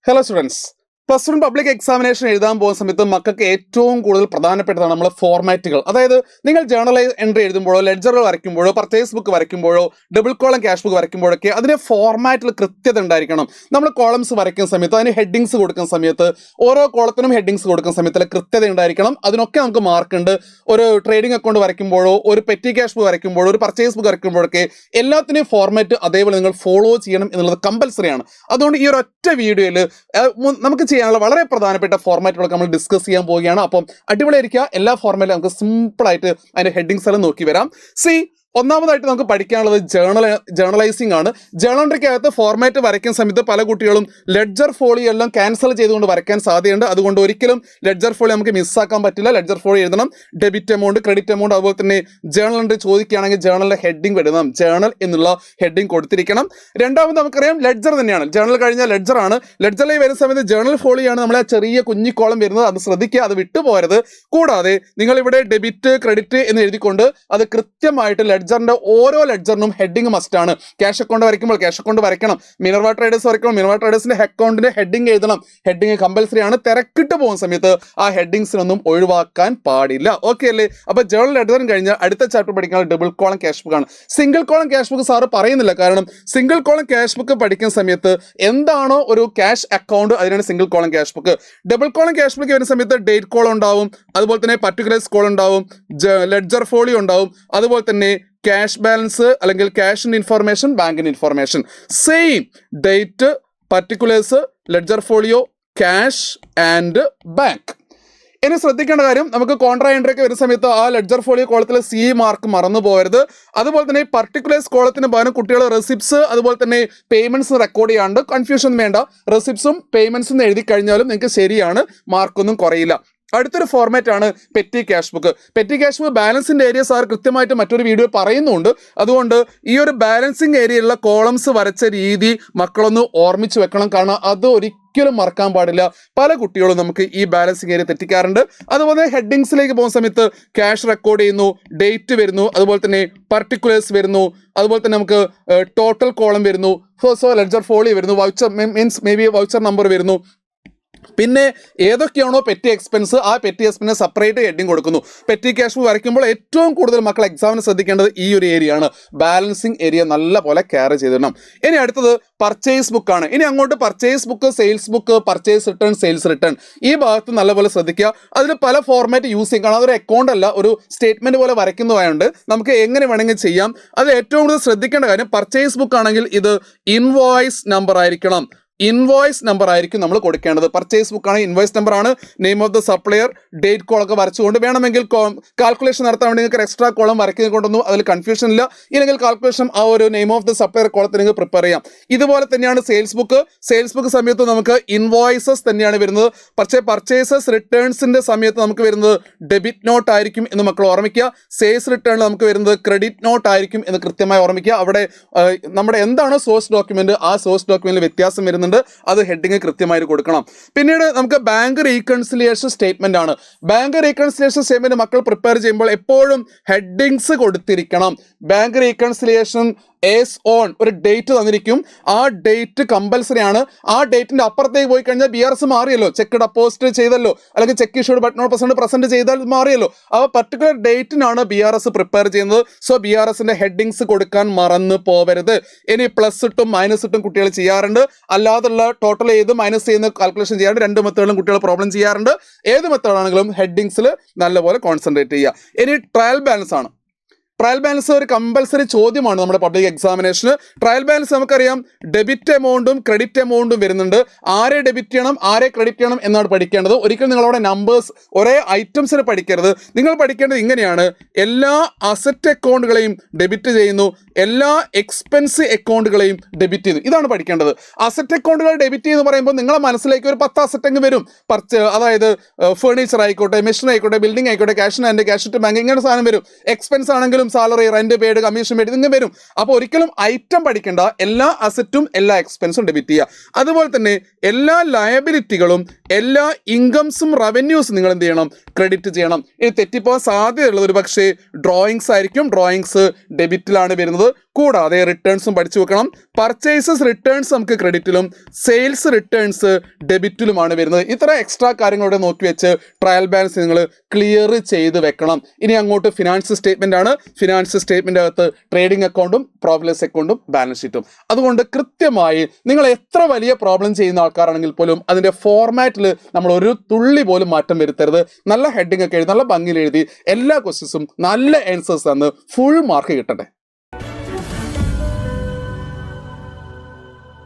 Hello students. Plus 1 public examination എഴുതാൻ പോകുന്ന സമയത്ത് മക്കൾക്ക് ഏറ്റവും കൂടുതൽ പ്രധാനപ്പെട്ടതാണ് നമ്മളെ ഫോർമാറ്റുകൾ. അതായത് നിങ്ങൾ ജേർണൽ എൻട്രി എഴുതുമ്പോഴോ ലെഡ്ജറുകൾ വരയ്ക്കുമ്പോഴോ പർച്ചേസ് ബുക്ക് വരയ്ക്കുമ്പോഴോ ഡബിൾ കോളം ക്യാഷ് ബുക്ക് വരയ്ക്കുമ്പോഴൊക്കെ അതിന് ഫോർമാറ്റിൽ കൃത്യത ഉണ്ടായിരിക്കണം. നമ്മൾ കോളംസ് വരയ്ക്കുന്ന സമയത്ത് അതിന് ഹെഡിങ്സ് കൊടുക്കുന്ന സമയത്ത് ഓരോ കോളത്തിനും ഹെഡിങ്സ് കൊടുക്കുന്ന സമയത്ത് കൃത്യത ഉണ്ടായിരിക്കണം. അതിനൊക്കെ നമുക്ക് മാർക്ക് ഉണ്ട്. ഒരു ട്രേഡിംഗ് അക്കൗണ്ട് വരയ്ക്കുമ്പോഴോ ഒരു പെറ്റി ക്യാഷ് ബുക്ക് വരയ്ക്കുമ്പോഴോ ഒരു പർച്ചേസ് ബുക്ക് വരയ്ക്കുമ്പോഴൊക്കെ എല്ലാത്തിനെയും ഫോർമാറ്റ് അതേപോലെ നിങ്ങൾ ഫോളോ ചെയ്യണം എന്നുള്ളത് കമ്പൽസറിയാണ്. അതുകൊണ്ട് ഈ ഒരു ഒറ്റ വീഡിയോയിൽ നമുക്ക് ചെയ്യാനുള്ള വളരെ പ്രധാനപ്പെട്ട ഫോർമാറ്റുകളൊക്കെ നമ്മൾ ഡിസ്കസ് ചെയ്യാൻ പോവുകയാണ്. അപ്പം അടിപൊളിയായിരിക്കുക. എല്ലാ ഫോർമാറ്റിലും നമുക്ക് സിമ്പിളായിട്ട് അതിന്റെ ഹെഡിങ്സ് എല്ലാം നോക്കി വരാം. ഒന്നാമതായിട്ട് നമുക്ക് പഠിക്കാനുള്ളത് ജേർണലൈസിംഗ് ആണ്. ജേർണൽ എൻട്രിക്കകത്ത് ഫോർമാറ്റ് വരയ്ക്കുന്ന സമയത്ത് പല കുട്ടികളും ലെഡ്ജർ ഫോളി എല്ലാം ക്യാൻസൽ ചെയ്തുകൊണ്ട് വരയ്ക്കാൻ സാധ്യതയുണ്ട്. അതുകൊണ്ട് ഒരിക്കലും ലെഡ്ജർ ഫോളി നമുക്ക് മിസ്സാക്കാൻ പറ്റില്ല. ലെഡ്ജർ ഫോളി എഴുതണം. ഡെബിറ്റ് എമൗണ്ട്, ക്രെഡിറ്റ് എമൗണ്ട്, അതുപോലെ തന്നെ ജേർണൽ എൻട്രി ചോദിക്കുകയാണെങ്കിൽ ജേർണലിന്റെ ഹെഡിങ് എഴുതണം. ജേർണൽ എന്നുള്ള ഹെഡിങ് കൊടുത്തിരിക്കണം. രണ്ടാമത് നമുക്കറിയാം ലെഡ്ജർ തന്നെയാണ്. ജേർണൽ കഴിഞ്ഞാൽ ലെഡ്ജർ ആണ്. ലെഡ്ജറിൽ വരുന്ന സമയത്ത് ജേർണൽ ഫോളിയാണ് നമ്മളെ ചെറിയ കുഞ്ഞിക്കോളം വരുന്നത്. അത് ശ്രദ്ധിക്കുക, അത് വിട്ടുപോകരുത്. കൂടാതെ നിങ്ങൾ ഇവിടെ ഡെബിറ്റ് ക്രെഡിറ്റ് എന്ന് എഴുതിക്കൊണ്ട് അത് കൃത്യമായിട്ട് ലെഡ്ജറിന്റെ ഓരോ ലെഡ്ജറിനും ഹെഡിങ് മസ്റ്റ് ആണ്. ക്യാഷ് അക്കൗണ്ട് വരയ്ക്കുമ്പോൾ ക്യാഷ് അക്കൗണ്ട് വരയ്ക്കണം. മിനർവ ട്രേഡേഴ്സ് വരയ്ക്കുമ്പോൾ മിനർവ ട്രേഡേഴ്സിന്റെ അക്കൗണ്ടിന്റെ ഹെഡിങ് എഴുതണം. ഹെഡിങ് കമ്പൽസറി ആണ്. തിരക്കിട്ട് പോകുന്ന സമയത്ത് ആ ഹെഡിങ്സിനൊന്നും ഒഴിവാക്കാൻ പാടില്ല. ഓക്കെ അല്ലേ? അപ്പൊ ജേർണൽ ലെഡ്ജറും കഴിഞ്ഞാൽ അടുത്ത ചാപ്റ്റർ പഠിക്കാൻ ഡബിൾ കോളം ക്യാഷ് ബുക്ക് ആണ്. Single column cash book sir പറയുന്നില്ല. കാരണം സിംഗിൾ കോളം ക്യാഷ് ബുക്ക് പഠിക്കുന്ന സമയത്ത് എന്താണോ ഒരു ക്യാഷ് അക്കൗണ്ട് അതിനാണ് single column cash book. Double column cash book വരുന്ന സമയത്ത് ഡേറ്റ് കോളം ഉണ്ടാവും, അതുപോലെ തന്നെ പർട്ടിക്കുലേഴ്സ് കോളം ഉണ്ടാവും, ലെഡ്ജർ ഫോളി ഉണ്ടാവും, അതുപോലെ തന്നെ ക്യാഷ് ബാലൻസ് അല്ലെങ്കിൽ ക്യാഷിന്റെ ഇൻഫർമേഷൻ, ബാങ്കിന്റെ information. Same date, particulars, ledger folio, cash and bank. ഇനി ശ്രദ്ധിക്കേണ്ട കാര്യം, നമുക്ക് കോൺട്രാ എൻട്രി ഒക്കെ വരുന്ന സമയത്ത് ആ ലെഡ്ജർ ഫോളിയോ കോളത്തിൽ സി മാർക്ക് മറന്നു പോകരുത്. അതുപോലെ തന്നെ പർട്ടിക്കുലേഴ്സ് കോളത്തിന് പകരം കുട്ടികൾ റെസിപ്റ്റ്സ് അതുപോലെ തന്നെ പേയ്മെന്റ്സ് റെക്കോർഡ് ചെയ്യാണ്ട് കൺഫ്യൂഷൻ വേണ്ട. റെസിപ്റ്റ്സും പേയ്മെന്റ്സും എഴുതി കഴിഞ്ഞാലും നിങ്ങൾക്ക് ശരിയാണ്, മാർക്കൊന്നും കുറയില്ല. അടുത്തൊരു ഫോർമാറ്റ് ആണ് petty cash book. Petty cash book ബാലൻസിന്റെ ഏരിയ സാർ കൃത്യമായിട്ട് മറ്റൊരു വീഡിയോ പറയുന്നുണ്ട്. അതുകൊണ്ട് ഈ ഒരു ബാലൻസിങ് ഏരിയയിലുള്ള കോളംസ് വരച്ച രീതി മക്കളൊന്ന് ഓർമ്മിച്ച് വെക്കണം. കാരണം അത് ഒരിക്കലും മറക്കാൻ പാടില്ല. പല കുട്ടികളും നമുക്ക് ഈ ബാലൻസിങ് ഏരിയ തെറ്റിക്കാറുണ്ട്. അതുപോലെ ഹെഡിങ്സിലേക്ക് പോകുന്ന സമയത്ത് ക്യാഷ് റെക്കോർഡ് ചെയ്യുന്നു, ഡേറ്റ് വരുന്നു, അതുപോലെ തന്നെ പർട്ടിക്കുലേഴ്സ് വരുന്നു, അതുപോലെ തന്നെ നമുക്ക് ടോട്ടൽ കോളം വരുന്നു, ലെഡ്ജർ ഫോളി വരുന്നു, voucher means may be voucher number വരുന്നു. പിന്നെ ഏതൊക്കെയാണോ പെറ്റി എക്സ്പെൻസ് ആ പെറ്റി എക്സ്പെൻസ് സെപ്പറേറ്റ് ഹെഡിങ് കൊടുക്കുന്നു. പെറ്റി ക്യാഷ് ബുക്ക് വരയ്ക്കുമ്പോൾ ഏറ്റവും കൂടുതൽ മക്കൾ എക്സാമിന് ശ്രദ്ധിക്കേണ്ടത് ഈ ഒരു ഏരിയ ആണ്. ബാലൻസിങ് ഏരിയ നല്ല പോലെ കെയർ ചെയ്തിടണം. ഇനി അടുത്തത് പർച്ചേസ് ബുക്ക് ആണ്. ഇനി അങ്ങോട്ട് purchase book, sales book, purchase return, sales return, ഈ ഭാഗത്ത് നല്ലപോലെ ശ്രദ്ധിക്കുക. അതിൽ പല ഫോർമാറ്റ് യൂസ് ചെയ്യും. കാരണം അതൊരു അക്കൗണ്ട് അല്ല, ഒരു സ്റ്റേറ്റ്മെന്റ് പോലെ വരയ്ക്കുന്നതായതുകൊണ്ട് നമുക്ക് എങ്ങനെ വേണമെങ്കിൽ ചെയ്യാം. അത് ഏറ്റവും കൂടുതൽ ശ്രദ്ധിക്കേണ്ട കാര്യം, പർച്ചേസ് ബുക്ക് ആണെങ്കിൽ ഇത് ഇൻവോയ്സ് നമ്പർ ആയിരിക്കണം. ഇൻവോയ്സ് നമ്പർ ആയിരിക്കും നമ്മൾ കൊടുക്കേണ്ടത്. പർച്ചേസ് ബുക്ക് ആണ്, ഇൻവോയ്സ് നമ്പർ ആണ്. Name of the supplier, date കോളൊക്കെ വരച്ചുകൊണ്ട് വേണമെങ്കിൽ കാൽക്കുലേഷൻ നടത്താൻ വേണ്ടി നിങ്ങൾക്ക് എക്സ്ട്രാ കോളം വരയ്ക്കുന്നത് കൊണ്ടൊന്നും അതിൽ കൺഫ്യൂഷൻ ഇല്ല. ഇല്ലെങ്കിൽ കാൽക്കുലേഷൻ ആ ഒരു നെയിം ഓഫ് ദ സപ്ലയർ കോളത്തിൽ നിങ്ങൾക്ക് പ്രിപ്പയർ ചെയ്യാം. ഇതുപോലെ തന്നെയാണ് സെയിൽസ് ബുക്ക്. സെയിൽസ് ബുക്ക് സമയത്ത് നമുക്ക് ഇൻവോയ്സസ് തന്നെയാണ് വരുന്നത്. പക്ഷേ പർച്ചേസസ് റിട്ടേൺസിന്റെ സമയത്ത് നമുക്ക് വരുന്നത് ഡെബിറ്റ് നോട്ട് ആയിരിക്കും എന്ന് മക്കൾ ഓർമ്മിക്കുക. സെയിൽസ് റിട്ടേണിൽ നമുക്ക് വരുന്നത് ക്രെഡിറ്റ് നോട്ട് ആയിരിക്കും എന്ന് കൃത്യമായി ഓർമ്മിക്കുക. അവിടെ നമ്മുടെ എന്താണോ സോഴ്സ് ഡോക്യുമെന്റ് ആ സോഴ്സ് ഡോക്യുമെന്റിൽ വ്യത്യാസം വരുന്നുണ്ട്. അത് ഹെഡിങ് കൃത്യമായിട്ട് കൊടുക്കണം. പിന്നീട് നമുക്ക് ബാങ്ക് റീകൺസിലിയേഷൻ സ്റ്റേറ്റ്മെന്റ് ആണ്. ബാങ്ക് റീകൺസിലിയേഷൻ സ്റ്റേറ്റ്മെന്റ് മക്കൾ പ്രിപ്പയർ ചെയ്യുമ്പോൾ എപ്പോഴും ഹെഡിങ്സ് കൊടുത്തിരിക്കണം. ബാങ്ക് റീകൺസിലിയേഷൻ ഏസ് ഓൺ ഒരു ഡേറ്റ് തന്നിരിക്കും. ആ ഡേറ്റ് കമ്പൽസറി ആണ്. ആ ഡേറ്റിന്റെ അപ്പുറത്തേക്ക് പോയി കഴിഞ്ഞാൽ BRS മാറിയല്ലോ. ചെക്ക് ഡെപ്പോസിറ്റ് ചെയ്തല്ലോ, അല്ലെങ്കിൽ cheque issued but not present ചെയ്താൽ മാറിയല്ലോ. ആ പർട്ടിക്കുലർ ഡേറ്റിനാണ് BRS പ്രിപ്പയർ ചെയ്യുന്നത്. സോ BRSന്റെ ഹെഡിങ്സ് കൊടുക്കാൻ മറന്നു പോവരുത്. ഇനി പ്ലസ് ഇട്ടും മൈനസ് ഇട്ടും കുട്ടികൾ ചെയ്യാറുണ്ട്. അല്ലാതുള്ള ടോട്ടൽ ചെയ്ത് മൈനസ് ചെയ്യുന്ന കാൽക്കുലേഷൻ ചെയ്യാറുണ്ട്. രണ്ട് മെത്തേഡിലും കുട്ടികൾ പ്രോബ്ലം ചെയ്യാറുണ്ട്. ഏത് മെത്തേഡാണെങ്കിലും ഹെഡിങ്സിൽ നല്ലപോലെ കോൺസെൻട്രേറ്റ് ചെയ്യുക. ഇനി ട്രയൽ ബാലൻസ് ആണ്. ട്രയൽ ബാലൻസ് ഒരു കമ്പൽസറി ചോദ്യമാണ് നമ്മുടെ പബ്ലിക് എക്സാമിനേഷന്. ട്രയൽ ബാലൻസ് നമുക്കറിയാം ഡെബിറ്റ് എമൗണ്ടും ക്രെഡിറ്റ് എമൗണ്ടും വരുന്നുണ്ട്. ആരെ ഡെബിറ്റ് ചെയ്യണം ആരെ ക്രെഡിറ്റ് ചെയ്യണം എന്നാണ് പഠിക്കേണ്ടത്. ഒരിക്കലും നിങ്ങളവിടെ നമ്പേഴ്സ് ഒരേ ഐറ്റംസിന് പഠിക്കരുത്. നിങ്ങൾ പഠിക്കേണ്ടത് ഇങ്ങനെയാണ്: എല്ലാ അസറ്റ് അക്കൗണ്ടുകളെയും ഡെബിറ്റ് ചെയ്യുന്നു, എല്ലാ എക്സ്പെൻസ് അക്കൗണ്ടുകളെയും ഡെബിറ്റ് ചെയ്യുന്നു. ഇതാണ് പഠിക്കേണ്ടത്. അസറ്റ് അക്കൗണ്ടുകൾ ഡെബിറ്റ് ചെയ്യുന്നു പറയുമ്പോൾ നിങ്ങളുടെ മനസ്സിലേക്ക് ഒരു 10 അസറ്റ് അങ്ങ് വരും. അതായത് ഫേർണിച്ചർ ആയിക്കോട്ടെ, മെഷീൻ ആയിക്കോട്ടെ, ബിൽഡിംഗ് ആയിക്കോട്ടെ, cash and cash to bank, ഇങ്ങനെ സാധനം വരും. എക്സ്പെൻസ് ആണെങ്കിലും salary, rent paid, commission paid, ഇങ്ങനെ വരും. അപ്പോൾ ഒരിക്കലും ഐറ്റം പഠിക്കേണ്ട. എല്ലാ അസറ്റും എല്ലാ എക്സ്പെൻസും ഡെബിറ്റ് ചെയ്യുക. അതുപോലെ തന്നെ എല്ലാ ലയബിലിറ്റികളും എല്ലാ ഇൻകംസും റവന്യൂസും നിങ്ങൾ എന്ത് ചെയ്യണം, ക്രെഡിറ്റ് ചെയ്യണം. ഇനി തെറ്റിപ്പോകാൻ സാധ്യതയുള്ളത് ഒരു പക്ഷേ ഡ്രോയിങ്സ് ആയിരിക്കും. ഡ്രോയിങ്സ് ഡെബിറ്റിലാണ് വരുന്നത്. കൂടാതെ റിട്ടേൺസും പഠിച്ചു വെക്കണം. പർച്ചേസസ് റിട്ടേൺസ് നമുക്ക് ക്രെഡിറ്റിലും സെയിൽസ് റിട്ടേൺസ് ഡെബിറ്റിലുമാണ് വരുന്നത്. ഇത്ര എക്സ്ട്രാ കാര്യങ്ങളോടെ നോക്കി വെച്ച് ട്രയൽ ബാലൻസ് നിങ്ങൾ ക്ലിയർ ചെയ്ത് വെക്കണം. ഇനി അങ്ങോട്ട് ഫിനാൻസ് സ്റ്റേറ്റ്മെന്റ് ആണ്. ഫിനാൻസ് സ്റ്റേറ്റ്മെന്റ് അകത്ത് ട്രേഡിംഗ് അക്കൗണ്ടും പ്രോഫിറ്റ് ലോസ് അക്കൗണ്ടും ബാലൻസ് ഷീറ്റും. അതുകൊണ്ട് കൃത്യമായി നിങ്ങൾ എത്ര വലിയ പ്രോബ്ലം ചെയ്യുന്ന ആൾക്കാരാണെങ്കിൽ പോലും അതിന്റെ ഫോർമാറ്റിൽ നമ്മൾ ഒരു തുള്ളി പോലും മാറ്റം വരുത്തരുത്. നല്ല ഹെഡിങ് ഒക്കെ എഴുതി നല്ല ഭംഗിയിൽ എഴുതി എല്ലാ ക്വസ്റ്റ്യൻസും നല്ല ആൻസേഴ്സ് തന്ന് ഫുൾ മാർക്ക് കിട്ടട്ടെ.